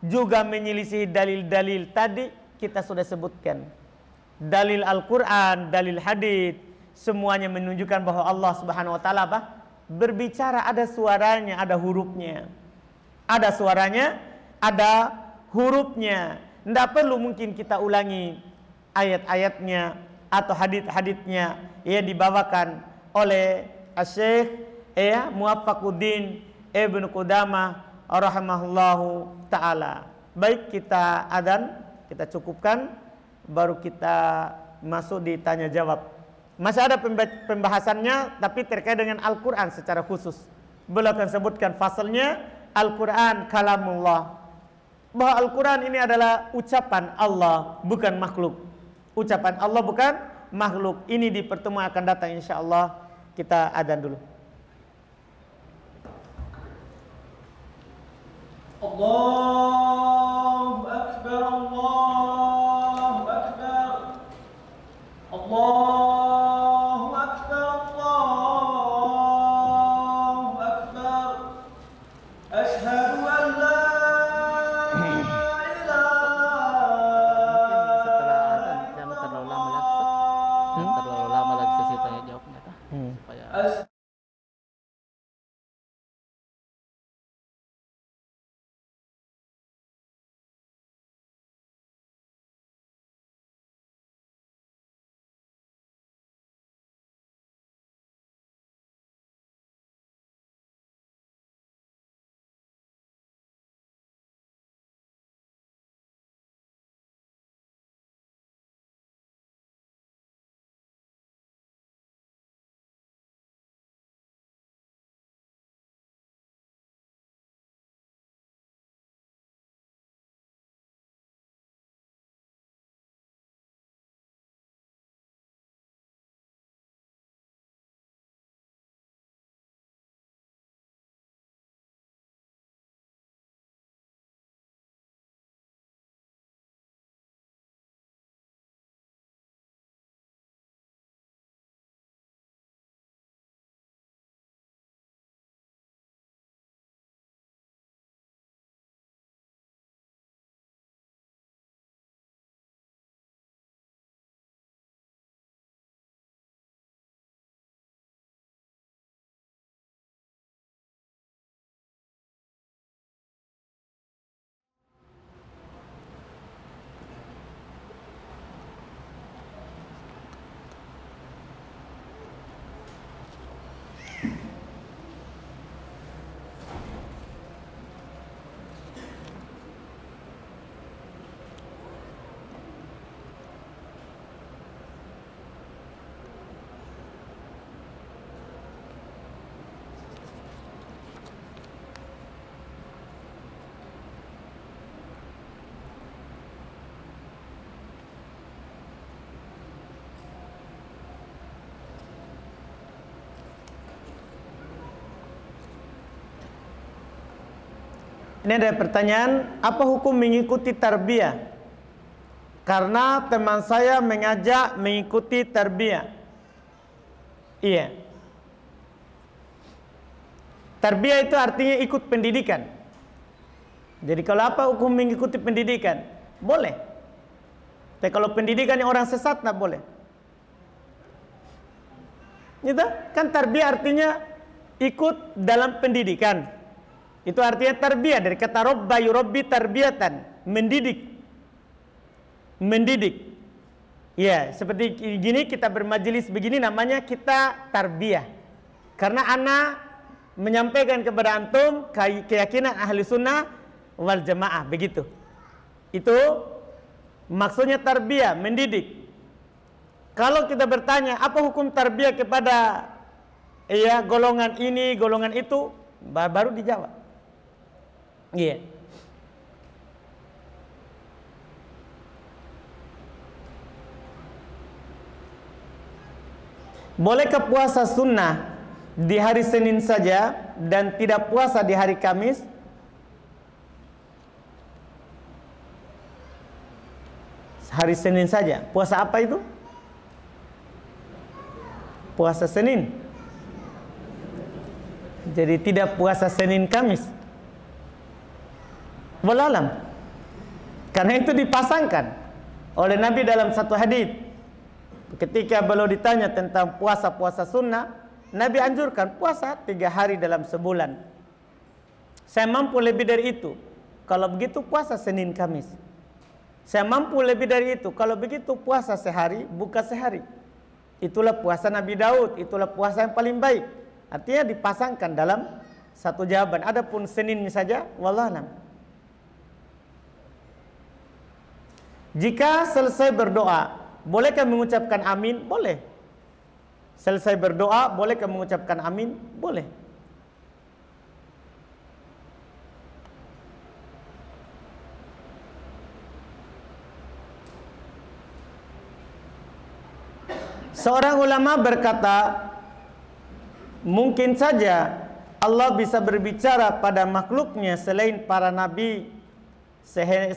Juga menyelisih dalil-dalil tadi kita sudah sebutkan. Dalil Al-Quran, dalil hadits, semuanya menunjukkan bahwa Allah Subhanahu wa taala berbicara, ada suaranya, ada hurufnya. Ada suaranya, ada hurufnya. Tidak perlu mungkin kita ulangi ayat-ayatnya atau hadits-haditsnya yang dibawakan oleh Syekh Muwaffaquddin Ibnu Qudamah rahimahullahu taala. Baik, kita adzan, kita cukupkan, baru kita masuk di tanya jawab. Masih ada pembahasannya tapi terkait dengan Al-Quran secara khusus. Beliau akan sebutkan fasalnya Al-Quran kalamullah. Bahwa Al-Quran ini adalah ucapan Allah, bukan makhluk. Ucapan Allah bukan makhluk. Ini di pertemuan akan datang insyaallah. Kita adzan dulu. Allahu Akbar, Allahu Akbar, Allahu Akbar, Allahu Akbar. Asyhadu an la Jangan terlalu lama lagi. Terlalu lama lagi sesi tanya jawabnya, supaya Ini ada pertanyaan, apa hukum mengikuti tarbiyah? Karena teman saya mengajak mengikuti tarbiyah. Iya. Tarbiyah itu artinya ikut pendidikan. Jadi kalau apa hukum mengikuti pendidikan? Boleh. Tapi kalau pendidikan yang orang sesat, tidak boleh. Itu kan tarbiyah artinya ikut dalam pendidikan. Itu artinya tarbiyah dari kata robba yurabbi tarbiyatan, mendidik. Mendidik. Ya, seperti gini kita bermajelis begini namanya kita tarbiyah. Karena anak menyampaikan kepada antum keyakinan ahli sunnah wal jamaah, begitu. Itu maksudnya tarbiyah, mendidik. Kalau kita bertanya apa hukum tarbiyah kepada golongan ini, golongan itu, baru dijawab. Iya. Bolehkah puasa sunnah di hari Senin saja dan tidak puasa di hari Kamis? Hari Senin saja. Puasa apa itu? Puasa Senin. Jadi tidak puasa Senin Kamis. Wallahu alam. Karena itu dipasangkan oleh Nabi dalam satu hadis. Ketika beliau ditanya tentang puasa-puasa sunnah, Nabi anjurkan puasa 3 hari dalam sebulan. Saya mampu lebih dari itu. Kalau begitu puasa Senin Kamis. Saya mampu lebih dari itu. Kalau begitu puasa sehari, buka sehari. Itulah puasa Nabi Daud. Itulah puasa yang paling baik. Artinya dipasangkan dalam satu jawaban. Adapun Seninnya saja, wallahu a'lam. Jika selesai berdoa, bolehkah mengucapkan amin? Boleh. Selesai berdoa, bolehkah mengucapkan amin? Boleh. Seorang ulama berkata, mungkin saja Allah bisa berbicara pada makhluknya selain para nabi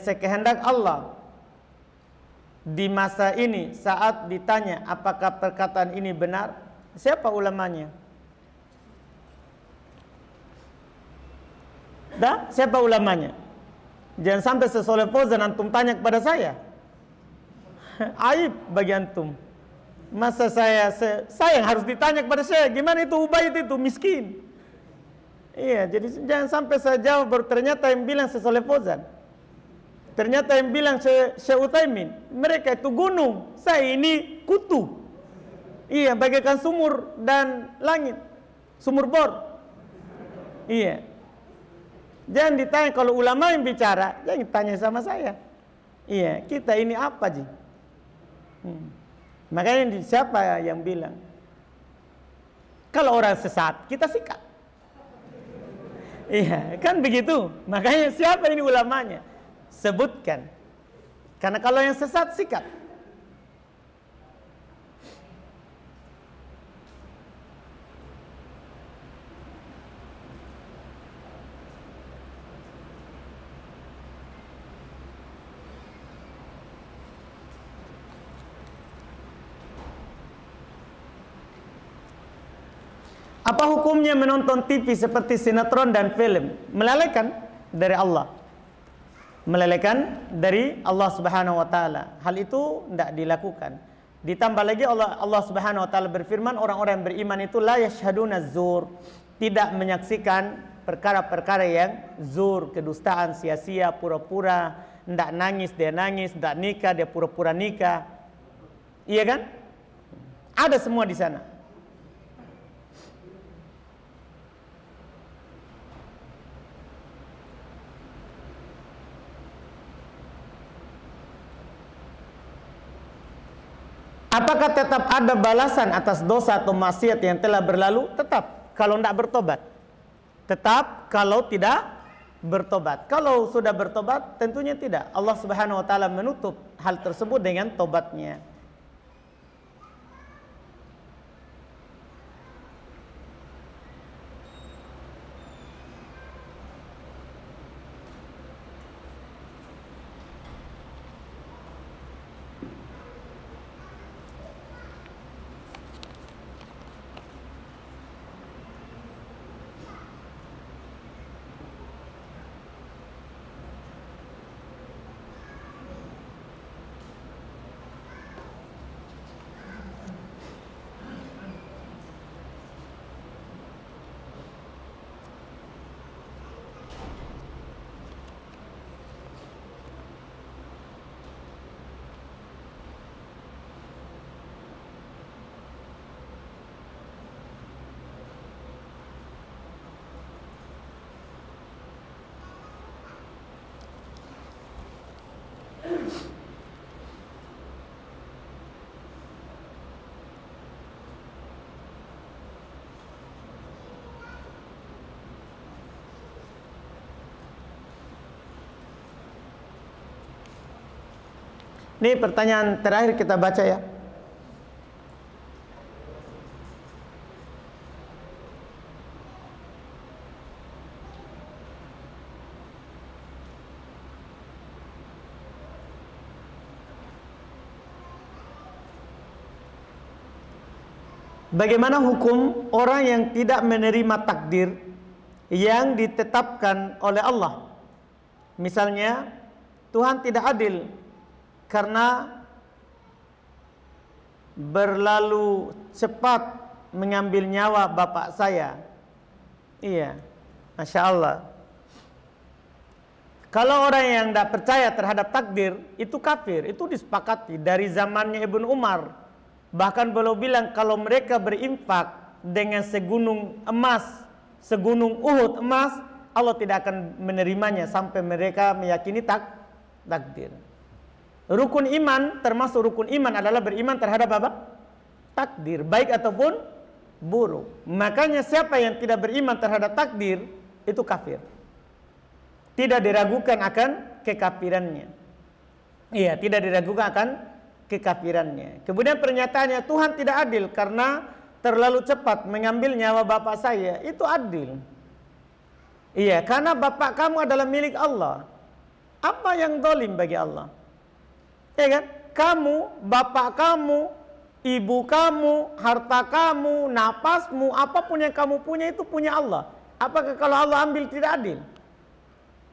sekehendak Allah. Di masa ini saat ditanya apakah perkataan ini benar, siapa ulamanya? Siapa ulamanya? Jangan sampai sesoleh Fauzan antum tanya kepada saya. Aib bagi antum. Masa saya yang harus ditanya kepada saya, gimana itu Ubaid itu miskin? Iya, jadi jangan sampai saya jawab baru ternyata yang bilang sesoleh Fauzan. Ternyata yang bilang Syekh Utsaimin, mereka itu gunung, saya ini kutu. Iya, bagaikan sumur dan langit, sumur bor. Iya. Jangan ditanya kalau ulama yang bicara, jangan tanya sama saya. Iya, kita ini apa sih? Makanya siapa yang bilang? Kalau orang sesat, kita sikat. Iya, kan begitu. Makanya siapa ini ulamanya? Sebutkan. Karena kalau yang sesat, sikat. Apa hukumnya menonton TV seperti sinetron dan film? Melalaikan dari Allah. Melalaikan dari Allah Subhanahu wa taala. Hal itu tidak dilakukan. Ditambah lagi Allah Subhanahu wa taala berfirman, orang-orang yang beriman itu la yashhaduna zur, tidak menyaksikan perkara-perkara yang zur, kedustaan, sia-sia, pura-pura, tidak nangis dia nangis, tidak nikah dia pura-pura nikah. Iya kan? Ada semua di sana. Apakah tetap ada balasan atas dosa atau maksiat yang telah berlalu? Tetap, kalau tidak bertobat. Tetap kalau tidak bertobat. Kalau sudah bertobat, tentunya tidak. Allah Subhanahu wa taala menutup hal tersebut dengan tobatnya. Ini pertanyaan terakhir kita baca ya. Bagaimana hukum orang yang tidak menerima takdir yang ditetapkan oleh Allah? Misalnya, Tuhan tidak adil karena berlalu cepat mengambil nyawa bapak saya. Iya, Masya Allah. Kalau orang yang tidak percaya terhadap takdir, itu kafir. Itu disepakati dari zamannya Ibnu Umar. Bahkan beliau bilang kalau mereka berinfak dengan segunung emas, segunung Uhud emas, Allah tidak akan menerimanya sampai mereka meyakini takdir. Rukun iman, termasuk rukun iman adalah beriman terhadap apa? Takdir, baik ataupun buruk. Makanya siapa yang tidak beriman terhadap takdir, itu kafir. Tidak diragukan akan kekafirannya. Iya, tidak diragukan akan kekafirannya. Kemudian pernyataannya, Tuhan tidak adil karena terlalu cepat mengambil nyawa bapak saya. Itu adil. Iya, karena bapak kamu adalah milik Allah. Apa yang zalim bagi Allah? Ya kan? Kamu, bapak kamu, ibu kamu, harta kamu, napasmu, apapun yang kamu punya itu punya Allah. Apakah kalau Allah ambil tidak adil?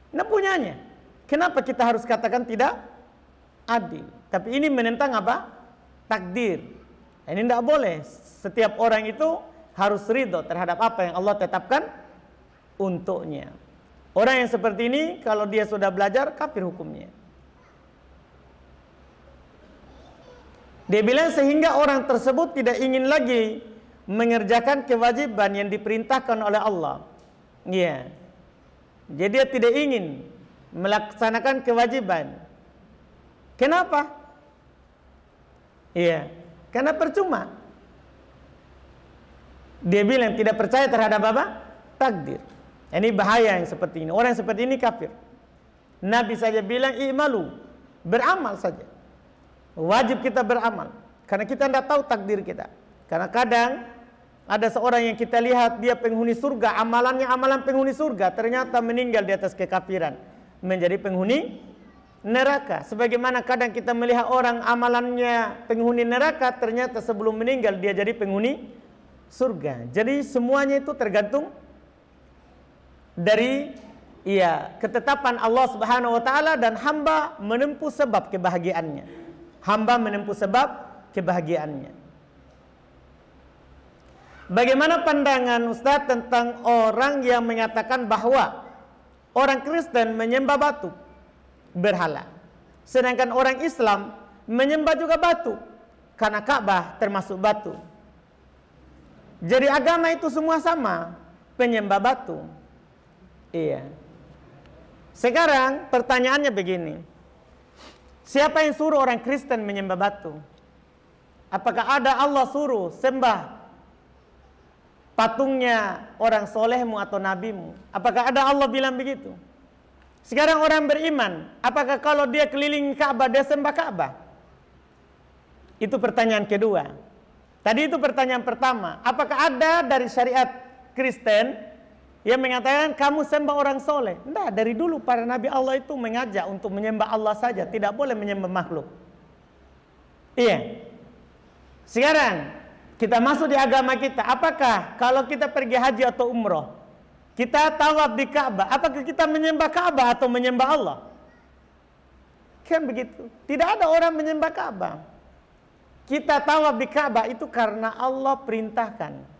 Nah, punyanya. Kenapa kita harus katakan tidak adil? Tapi ini menentang apa? Takdir. Ini tidak boleh. Setiap orang itu harus ridho terhadap apa yang Allah tetapkan untuknya. Orang yang seperti ini kalau dia sudah belajar, kafir hukumnya. Dia bilang sehingga orang tersebut tidak ingin lagi mengerjakan kewajiban yang diperintahkan oleh Allah. Iya. Jadi dia tidak ingin melaksanakan kewajiban. Kenapa? Iya. Karena percuma. Dia bilang tidak percaya terhadap apa? Takdir. Ini bahaya yang seperti ini. Orang yang seperti ini kafir. Nabi saja bilang i'malu, beramal saja. Wajib kita beramal karena kita tidak tahu takdir kita. Karena kadang ada seorang yang kita lihat dia penghuni surga, amalannya amalan penghuni surga, ternyata meninggal di atas kekafiran, menjadi penghuni neraka. Sebagaimana kadang kita melihat orang amalannya penghuni neraka, ternyata sebelum meninggal dia jadi penghuni surga. Jadi semuanya itu tergantung dari ketetapan Allah Subhanahu wa taala, dan hamba menempuh sebab kebahagiaannya. Hamba menempuh sebab kebahagiaannya. Bagaimana pandangan Ustaz tentang orang yang mengatakan bahwa orang Kristen menyembah batu, berhala, sedangkan orang Islam menyembah juga batu, karena Ka'bah termasuk batu. Jadi agama itu semua sama, penyembah batu. Iya. Sekarang pertanyaannya begini. Siapa yang suruh orang Kristen menyembah batu? Apakah ada Allah suruh sembah patungnya orang solehmu atau nabimu? Apakah ada Allah bilang begitu? Sekarang orang beriman, apakah kalau dia keliling Ka'bah dia sembah Ka'bah? Itu pertanyaan kedua. Tadi itu pertanyaan pertama. Apakah ada dari syariat Kristen yang mengatakan kamu sembah orang soleh? Tidak, dari dulu para nabi Allah itu mengajak untuk menyembah Allah saja, tidak boleh menyembah makhluk. Iya. Sekarang kita masuk di agama kita. Apakah kalau kita pergi haji atau umroh, kita tawaf di Ka'bah, apakah kita menyembah Ka'bah atau menyembah Allah? Kan begitu. Tidak ada orang menyembah Ka'bah. Kita tawaf di Ka'bah itu karena Allah perintahkan.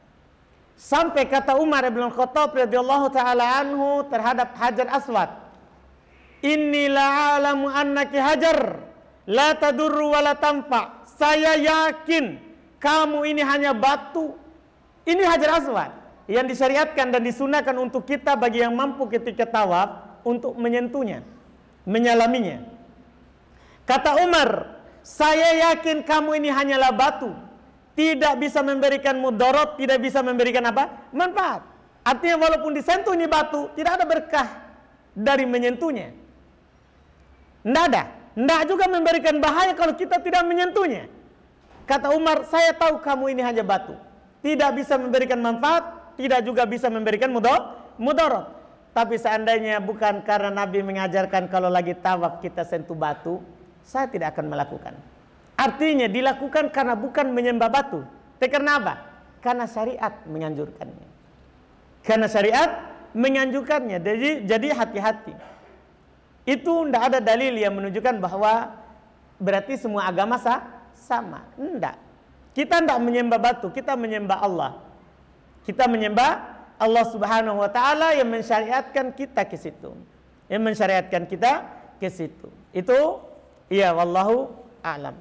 Sampai kata Umar bin Khattab radhiyallahu taala anhu terhadap Hajar Aswad, "Inni la'alamu annaki hajar la tadurru wa la tanfa." Saya yakin kamu ini hanya batu. Ini Hajar Aswad yang disyariatkan dan disunahkan untuk kita bagi yang mampu ketika tawaf untuk menyentuhnya, menyalaminya. Kata Umar, saya yakin kamu ini hanyalah batu, tidak bisa memberikan mudarat, tidak bisa memberikan apa? Manfaat. Artinya walaupun disentuh ini batu, tidak ada berkah dari menyentuhnya. Tidak ada. Tidak juga memberikan bahaya kalau kita tidak menyentuhnya. Kata Umar, saya tahu kamu ini hanya batu, tidak bisa memberikan manfaat, tidak juga bisa memberikan mudarat. Tapi seandainya bukan karena Nabi mengajarkan kalau lagi tawaf kita sentuh batu, saya tidak akan melakukan. Artinya dilakukan karena bukan menyembah batu. Tapi karena apa? Karena syariat menganjurkannya. Karena syariat menganjurkannya. Jadi hati-hati. Itu tidak ada dalil yang menunjukkan bahwa berarti semua agama sama. Tidak. Kita tidak menyembah batu, kita menyembah Allah. Kita menyembah Allah Subhanahu wa taala yang mensyariatkan kita ke situ. Yang mensyariatkan kita ke situ. Itu ya wallahu a'lam.